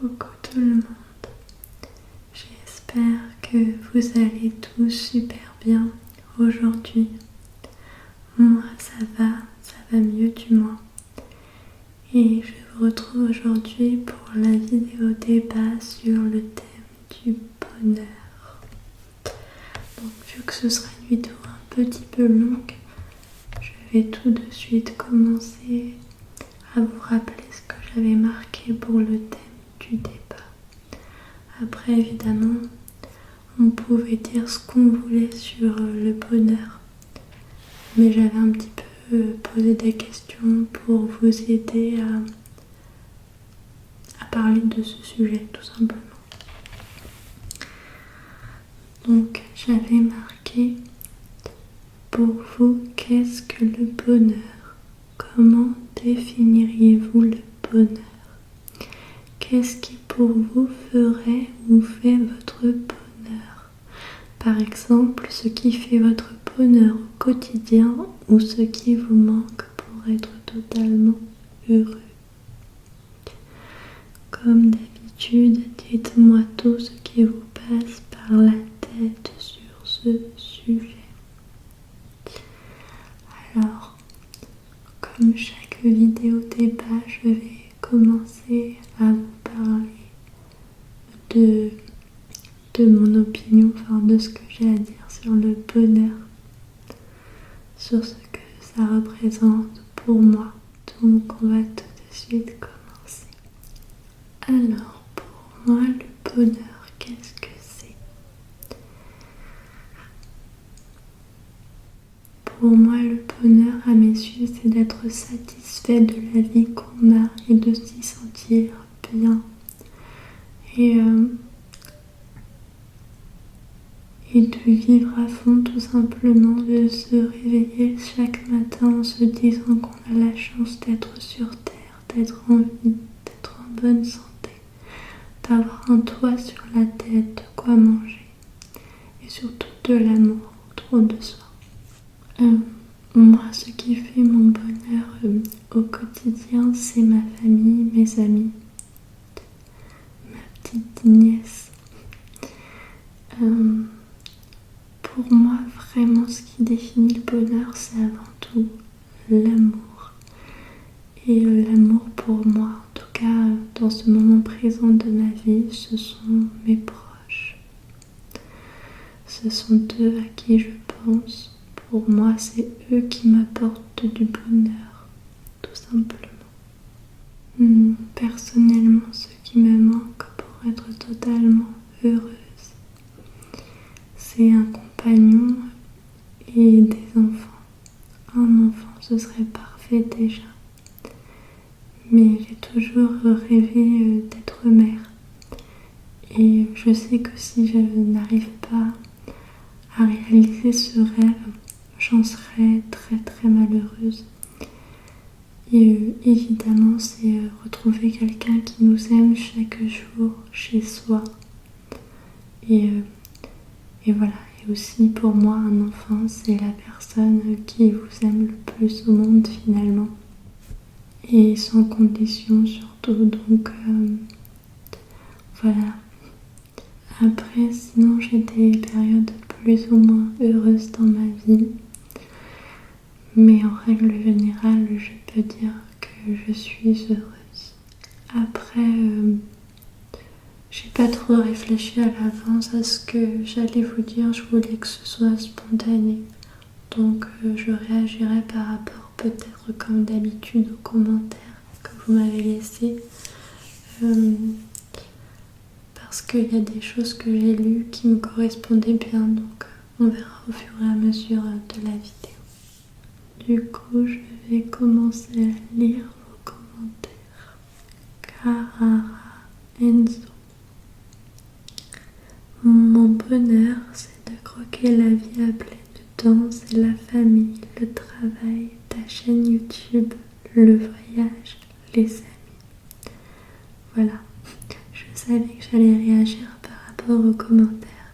Coucou tout le monde, j'espère que vous allez tous super bien aujourd'hui. Moi ça va mieux du moins. Et je vous retrouve aujourd'hui pour la vidéo débat sur le thème du bonheur. Donc vu que ce sera une vidéo un petit peu longue, je vais tout de suite commencer à vous rappeler ce que j'avais marqué pour le thème du débat. Après, évidemment, on pouvait dire ce qu'on voulait sur le bonheur, mais j'avais un petit peu posé des questions pour vous aider à parler de ce sujet, tout simplement. Donc, j'avais marqué pour vous, qu'est-ce que le bonheur? Comment définiriez-vous le bonheur? Qu'est-ce qui pour vous ferait ou fait votre bonheur? Par exemple, ce qui fait votre bonheur au quotidien ou ce qui vous manque pour être totalement heureux. Comme d'habitude, dites-moi tout ce qui vous passe par la tête sur ce sujet. Alors, comme chaque vidéo débat, je vais commencer à vous parler de mon opinion, enfin de ce que j'ai à dire sur le bonheur, sur ce que ça représente pour moi. Donc on va tout de suite commencer. Alors pour moi le bonheur, qu'est-ce que c'est? Pour moi le bonheur à mes yeux, c'est d'être satisfait de la vie qu'on a et de s'y sentir bien. Et de vivre à fond, tout simplement, de se réveiller chaque matin en se disant qu'on a la chance d'être sur terre, d'être en vie, d'être en bonne santé, d'avoir un toit sur la tête, de quoi manger et surtout de l'amour autour de soi. Moi, ce qui fait mon bonheur au quotidien, c'est ma famille, mes amis, ma petite nièce. Pour moi, vraiment, ce qui définit le bonheur, c'est avant tout l'amour. Et l'amour pour moi, en tout cas, dans ce moment présent de ma vie, ce sont mes proches. Ce sont eux à qui je pense. Pour moi, c'est eux qui m'apportent du bonheur, tout simplement. Personnellement, ce qui me manque pour être totalement heureuse, c'est un compagnon et des enfants. Un enfant, ce serait parfait déjà. Mais j'ai toujours rêvé d'être mère. Et je sais que si je n'arrive pas à réaliser ce rêve, j'en serais très très malheureuse. Et évidemment, c'est retrouver quelqu'un qui nous aime chaque jour chez soi. Et voilà. Et aussi pour moi, un enfant, c'est la personne qui vous aime le plus au monde finalement. Et sans condition surtout. Donc voilà. Après, sinon j'ai des périodes plus ou moins heureuses dans ma vie. Mais en règle générale, je peux dire que je suis heureuse. Après, j'ai pas trop réfléchi à l'avance à ce que j'allais vous dire. Je voulais que ce soit spontané. Donc je réagirai par rapport peut-être comme d'habitude aux commentaires que vous m'avez laissés. Parce qu'il y a des choses que j'ai lues qui me correspondaient bien. Donc on verra au fur et à mesure de la vidéo. Du coup, je vais commencer à lire vos commentaires. Carara Enzo. Mon bonheur, c'est de croquer la vie à pleines dents, c'est la famille, le travail, ta chaîne YouTube, le voyage, les amis. Voilà, je savais que j'allais réagir par rapport aux commentaires.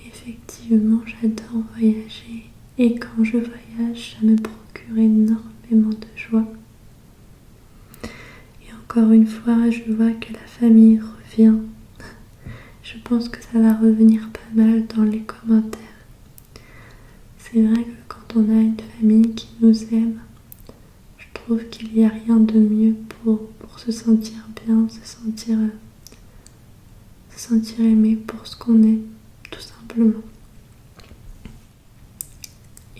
Effectivement, j'adore voyager et quand je voyage, ça me procure énormément de joie. Et encore une fois, je vois que la famille revient. Je pense que ça va revenir pas mal dans les commentaires. C'est vrai que quand on a une famille qui nous aime, je trouve qu'il n'y a rien de mieux pour se sentir bien, se sentir aimé pour ce qu'on est, tout simplement.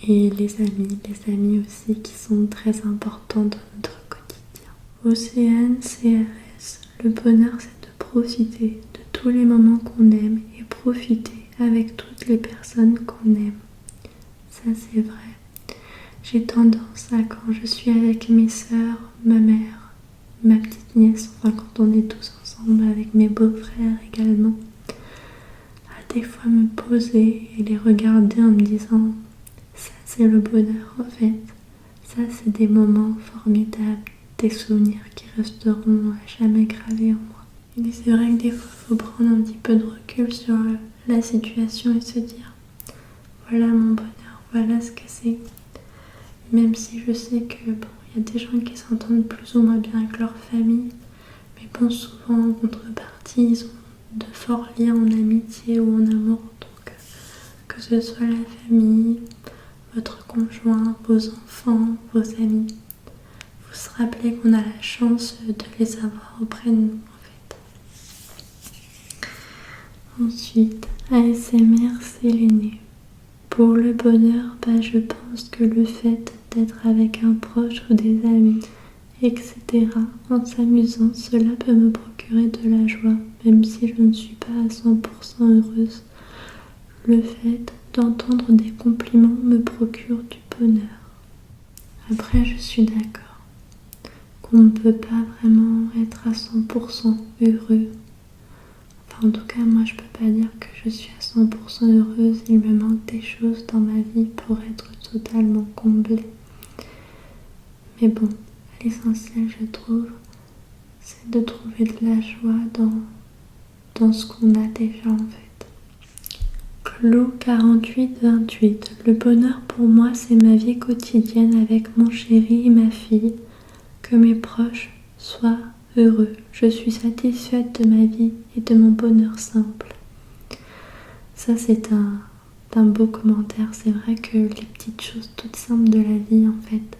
Et les amis aussi qui sont très importants dans notre quotidien. Océane CRS, le bonheur c'est de profiter de tous les moments qu'on aime et profiter avec toutes les personnes qu'on aime. Ça c'est vrai. J'ai tendance à, quand je suis avec mes sœurs, ma mère, ma petite nièce, enfin quand on est tous ensemble avec mes beaux-frères également, à des fois me poser et les regarder en me disant ça c'est le bonheur en fait, ça c'est des moments formidables, des souvenirs qui resteront à jamais gravés en moi. Et c'est vrai que des fois il faut prendre un petit peu de recul sur la situation et se dire voilà mon bonheur, voilà ce que c'est. Même si je sais que bon, y a des gens qui s'entendent plus ou moins bien avec leur famille, mais bon, souvent en contrepartie, ils ont de forts liens en amitié ou en amour. Donc, que ce soit la famille, votre conjoint, vos enfants, vos amis, faut se rappeler qu'on a la chance de les avoir auprès de nous en fait. Ensuite, ASMR, c'est l'aîné. Pour le bonheur, je pense que le fait d'être avec un proche ou des amis, etc., en s'amusant, cela peut me procurer de la joie, même si je ne suis pas à 100% heureuse. Le fait d'entendre des compliments me procure du bonheur. Après, je suis d'accord qu'on ne peut pas vraiment être à 100% heureux. En tout cas, moi, je peux pas dire que je suis à 100% heureuse. Il me manque des choses dans ma vie pour être totalement comblée. Mais bon, l'essentiel, je trouve, c'est de trouver de la joie dans ce qu'on a déjà en fait. Clou 48-28. Le bonheur pour moi, c'est ma vie quotidienne avec mon chéri et ma fille. Que mes proches soient heureux. Je suis satisfaite de ma vie et de mon bonheur simple. Ça, c'est un beau commentaire. C'est vrai que les petites choses toutes simples de la vie, en fait,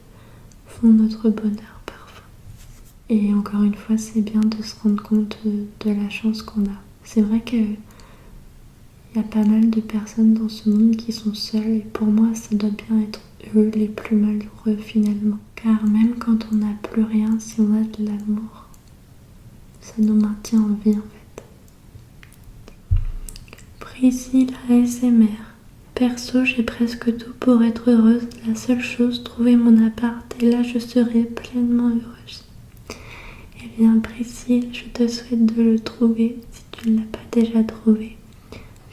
font notre bonheur parfois. Et encore une fois, c'est bien de se rendre compte de la chance qu'on a. C'est vrai qu'il y a pas mal de personnes dans ce monde qui sont seules. Et pour moi, ça doit bien être eux les plus malheureux finalement. Car même quand on n'a plus rien, si on a de l'amour, ça nous maintient en vie en fait. Priscille ASMR. Perso, j'ai presque tout pour être heureuse. La seule chose, trouver mon appart et là je serai pleinement heureuse. Eh bien Priscille, je te souhaite de le trouver si tu ne l'as pas déjà trouvé.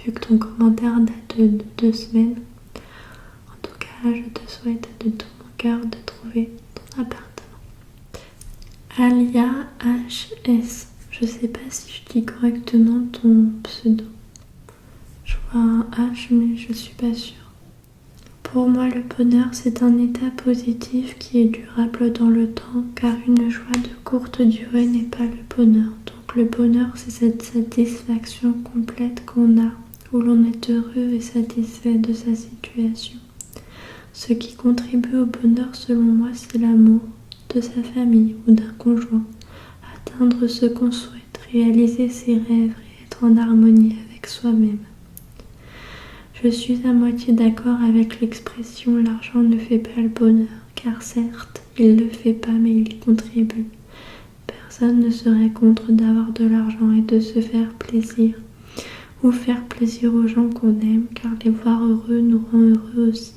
Vu que ton commentaire date de 2 semaines. En tout cas, je te souhaite de tout mon cœur de trouver ton appartement. Alia HS. Je sais pas si je dis correctement ton pseudo. Je vois un H mais je suis pas sûre. Pour moi, le bonheur c'est un état positif qui est durable dans le temps, car une joie de courte durée n'est pas le bonheur. Donc le bonheur c'est cette satisfaction complète qu'on a, où l'on est heureux et satisfait de sa situation. Ce qui contribue au bonheur selon moi c'est l'amour de sa famille ou d'un conjoint, atteindre ce qu'on souhaite, réaliser ses rêves et être en harmonie avec soi-même. Je suis à moitié d'accord avec l'expression « l'argent ne fait pas le bonheur », car certes, il ne le fait pas mais il y contribue. Personne ne serait contre d'avoir de l'argent et de se faire plaisir, ou faire plaisir aux gens qu'on aime, car les voir heureux nous rend heureux aussi.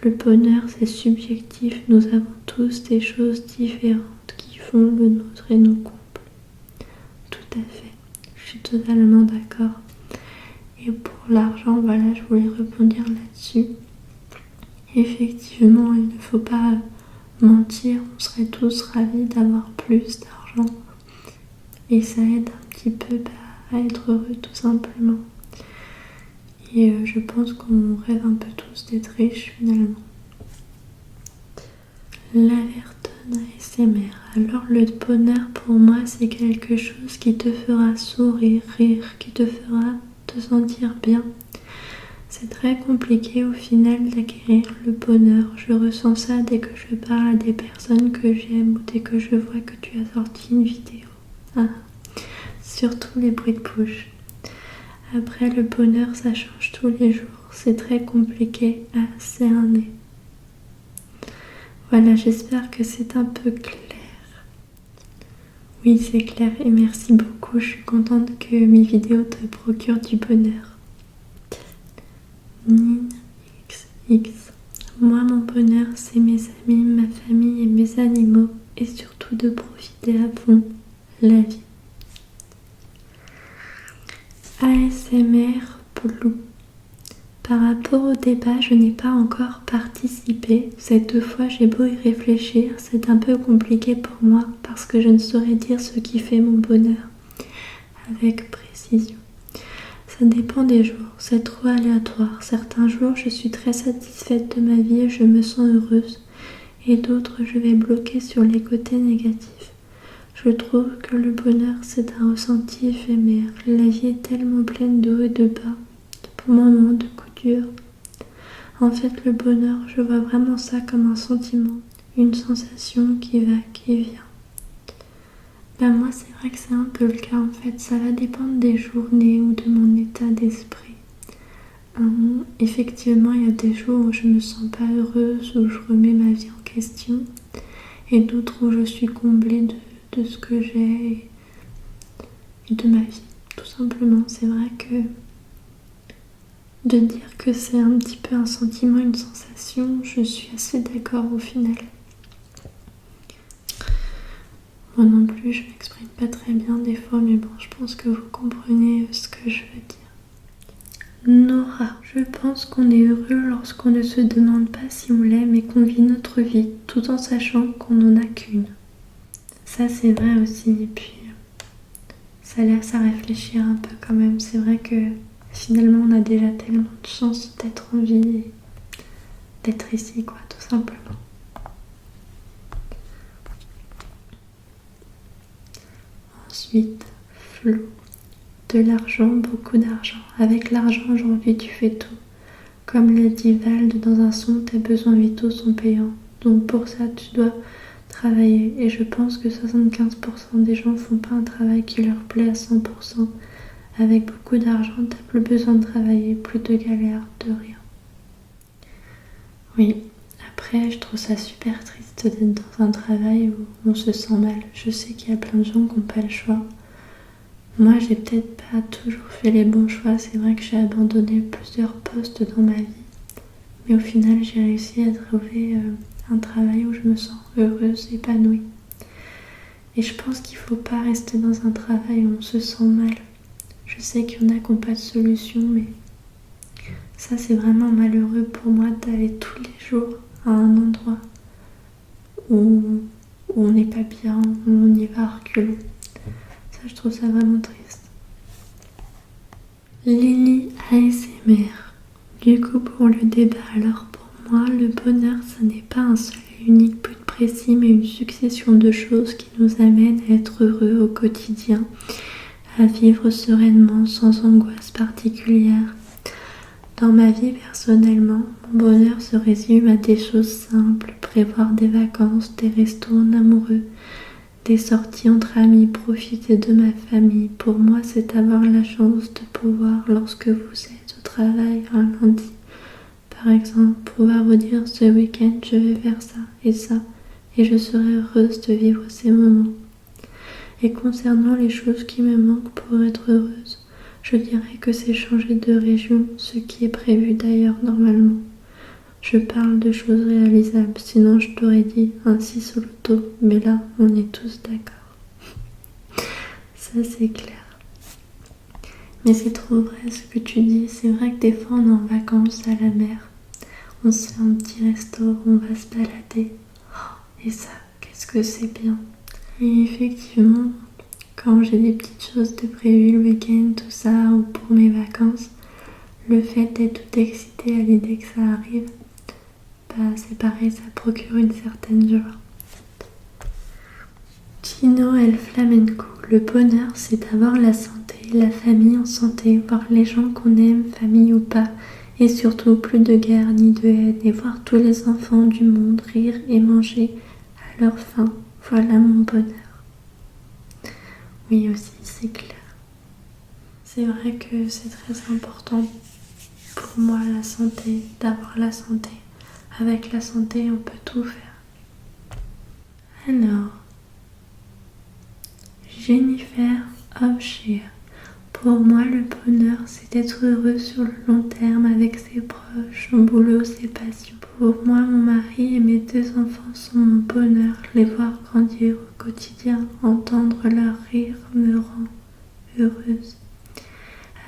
Le bonheur, c'est subjectif, nous avons tous des choses différentes qui font le nôtre et nous comblent. Tout à fait, je suis totalement d'accord. Et pour l'argent, voilà, je voulais rebondir là-dessus. Effectivement, il ne faut pas mentir, on serait tous ravis d'avoir plus d'argent. Et ça aide un petit peu à être heureux tout simplement. Et je pense qu'on rêve un peu tous d'être riches finalement. L'alerte personne ASMR. Alors le bonheur pour moi c'est quelque chose qui te fera sourire, rire, qui te fera te sentir bien. C'est très compliqué au final d'acquérir le bonheur. Je ressens ça dès que je parle à des personnes que j'aime ou dès que je vois que tu as sorti une vidéo. Ah, surtout les bruits de bouche. Après le bonheur ça change tous les jours. C'est très compliqué à cerner. Voilà, j'espère que c'est un peu clair. Oui, c'est clair et merci beaucoup. Je suis contente que mes vidéos te procurent du bonheur. Nine XX. Moi, mon bonheur, c'est mes amis, ma famille et mes animaux. Et surtout de profiter à fond la vie. ASMR Blue. Par rapport au débat, je n'ai pas encore participé. Cette fois, j'ai beau y réfléchir, c'est un peu compliqué pour moi parce que je ne saurais dire ce qui fait mon bonheur avec précision. Ça dépend des jours, c'est trop aléatoire. Certains jours, je suis très satisfaite de ma vie et je me sens heureuse. Et d'autres, je vais bloquer sur les côtés négatifs. Je trouve que le bonheur, c'est un ressenti éphémère. La vie est tellement pleine de hauts et de bas, de moments, de coups durs. En fait, le bonheur, je vois vraiment ça comme un sentiment, une sensation qui va, qui vient. Ben moi, c'est vrai que c'est un peu le cas en fait. Ça va dépendre des journées ou de mon état d'esprit. Effectivement, il y a des jours où je me sens pas heureuse, où je remets ma vie en question, et d'autres où je suis comblée de ce que j'ai et de ma vie. Tout simplement, c'est vrai que de dire que c'est un petit peu un sentiment, une sensation, je suis assez d'accord au final. Moi non plus, je m'exprime pas très bien des fois, mais bon, je pense que vous comprenez ce que je veux dire. Nora, je pense qu'on est heureux lorsqu'on ne se demande pas si on l'aime et qu'on vit notre vie, tout en sachant qu'on n'en a qu'une. Ça, c'est vrai aussi, et puis ça laisse à réfléchir un peu quand même. C'est vrai que finalement, on a déjà tellement de chance d'être en vie et d'être ici, quoi, tout simplement. Ensuite, Flo. De l'argent, beaucoup d'argent. Avec l'argent, aujourd'hui, tu fais tout. Comme l'a dit Vald dans un son, tes besoins vitaux sont payants. Donc pour ça, tu dois travailler. Et je pense que 75% des gens font pas un travail qui leur plaît à 100%. Avec beaucoup d'argent, t'as plus besoin de travailler, plus de galère, de rien. Oui, après, je trouve ça super triste d'être dans un travail où on se sent mal. Je sais qu'il y a plein de gens qui n'ont pas le choix. Moi, j'ai peut-être pas toujours fait les bons choix. C'est vrai que j'ai abandonné plusieurs postes dans ma vie. Mais au final, j'ai réussi à trouver un travail où je me sens heureuse, épanouie. Et je pense qu'il faut pas rester dans un travail où on se sent mal. Je sais qu'il y en a qui n'ont pas de solution, mais ça, c'est vraiment malheureux pour moi d'aller tous les jours à un endroit où on n'est pas bien, où on y va à reculons. Ça, je trouve ça vraiment triste. Lily ASMR. Du coup, pour le débat, alors pour moi, le bonheur, ça n'est pas un seul et unique but précis, mais une succession de choses qui nous amènent à être heureux au quotidien, à vivre sereinement, sans angoisse particulière. Dans ma vie personnellement, mon bonheur se résume à des choses simples, prévoir des vacances, des restos en amoureux, des sorties entre amis, profiter de ma famille. Pour moi, c'est avoir la chance de pouvoir, lorsque vous êtes au travail un lundi, par exemple, pouvoir vous dire ce week-end je vais faire ça, et je serai heureuse de vivre ces moments. Et concernant les choses qui me manquent pour être heureuse, je dirais que c'est changer de région, ce qui est prévu d'ailleurs normalement. Je parle de choses réalisables, sinon je t'aurais dit un 6 au loto, mais là on est tous d'accord. Ça c'est clair. Mais c'est trop vrai ce que tu dis, c'est vrai que des fois on est en vacances à la mer, on se fait un petit resto, on va se balader, et ça, qu'est-ce que c'est bien. Et effectivement, quand j'ai des petites choses de prévues le week-end, tout ça, ou pour mes vacances, le fait d'être tout excitée à l'idée que ça arrive, bah c'est pareil, ça procure une certaine joie. Tino El Flamenco. Le bonheur, c'est d'avoir la santé, la famille en santé, voir les gens qu'on aime, famille ou pas, et surtout plus de guerre ni de haine, et voir tous les enfants du monde rire et manger à leur faim. Voilà mon bonheur. Oui aussi, c'est clair. C'est vrai que c'est très important pour moi la santé, d'avoir la santé. Avec la santé, on peut tout faire. Alors, Jennifer Hofschier. Pour moi, le bonheur, c'est d'être heureux sur le long terme avec ses proches, son boulot, ses passions. Pour moi, mon mari et mes 2 enfants sont mon bonheur. Les voir grandir au quotidien, entendre leur rire me rend heureuse.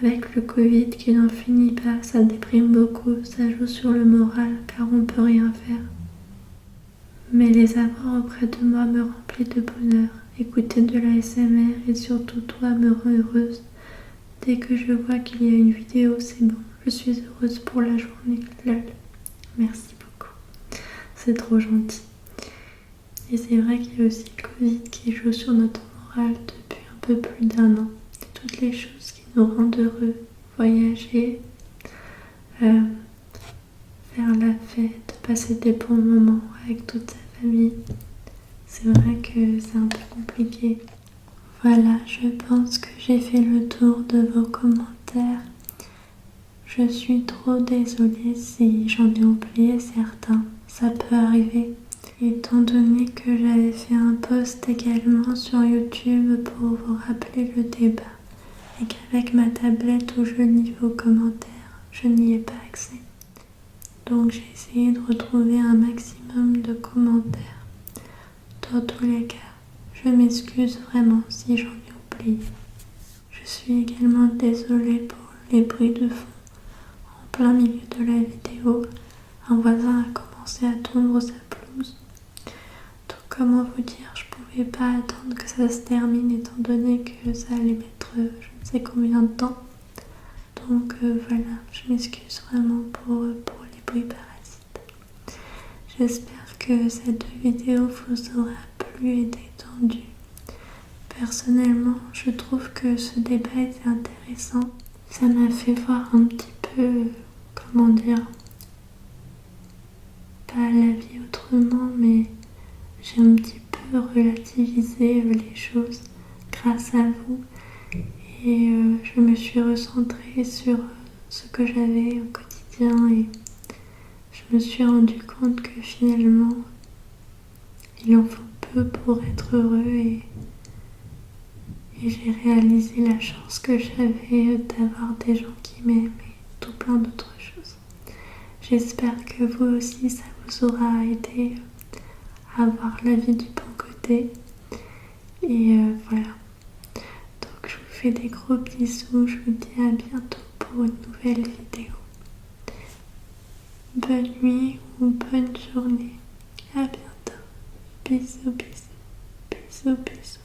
Avec le Covid qui n'en finit pas, ça déprime beaucoup, ça joue sur le moral car on peut rien faire. Mais les avoir auprès de moi me remplit de bonheur. Écouter de la ASMR et surtout toi me rend heureuse. Dès que je vois qu'il y a une vidéo, c'est bon. Je suis heureuse pour la journée. Lol. Merci beaucoup. C'est trop gentil. Et c'est vrai qu'il y a aussi le Covid qui joue sur notre moral depuis un peu plus d'1 an. Toutes les choses qui nous rendent heureux. Voyager, faire la fête, passer des bons moments avec toute sa famille. C'est vrai que c'est un peu compliqué. Voilà, je pense que j'ai fait le tour de vos commentaires. Je suis trop désolée si j'en ai oublié certains, ça peut arriver. Étant donné que j'avais fait un post également sur YouTube pour vous rappeler le débat et qu'avec ma tablette où je lis vos commentaires, je n'y ai pas accès. Donc j'ai essayé de retrouver un maximum de commentaires. Dans tous les cas, je m'excuse vraiment si j'en ai oublié. Je suis également désolée pour les bruits de fond. En plein milieu de la vidéo, un voisin a commencé à tondre sa pelouse. Donc comment vous dire, je pouvais pas attendre que ça se termine étant donné que ça allait mettre je ne sais combien de temps. Donc voilà, je m'excuse vraiment pour les bruits parasites. J'espère que cette vidéo vous aura plu et détendu. Personnellement, je trouve que ce débat était intéressant. Ça m'a fait voir un petit peu, comment dire, pas la vie autrement, mais j'ai un petit peu relativisé les choses grâce à vous. Et je me suis recentrée sur ce que j'avais au quotidien et je me suis rendu compte que finalement, il en faut peu pour être heureux et j'ai réalisé la chance que j'avais d'avoir des gens qui m'aiment et tout plein d'autres choses. J'espère que vous aussi, ça vous aura aidé à voir la vie du bon côté. Et voilà. Donc je vous fais des gros bisous. Je vous dis à bientôt pour une nouvelle vidéo. Bonne nuit ou bonne journée. À bientôt. Bisous, bisous. Bisous, bisous.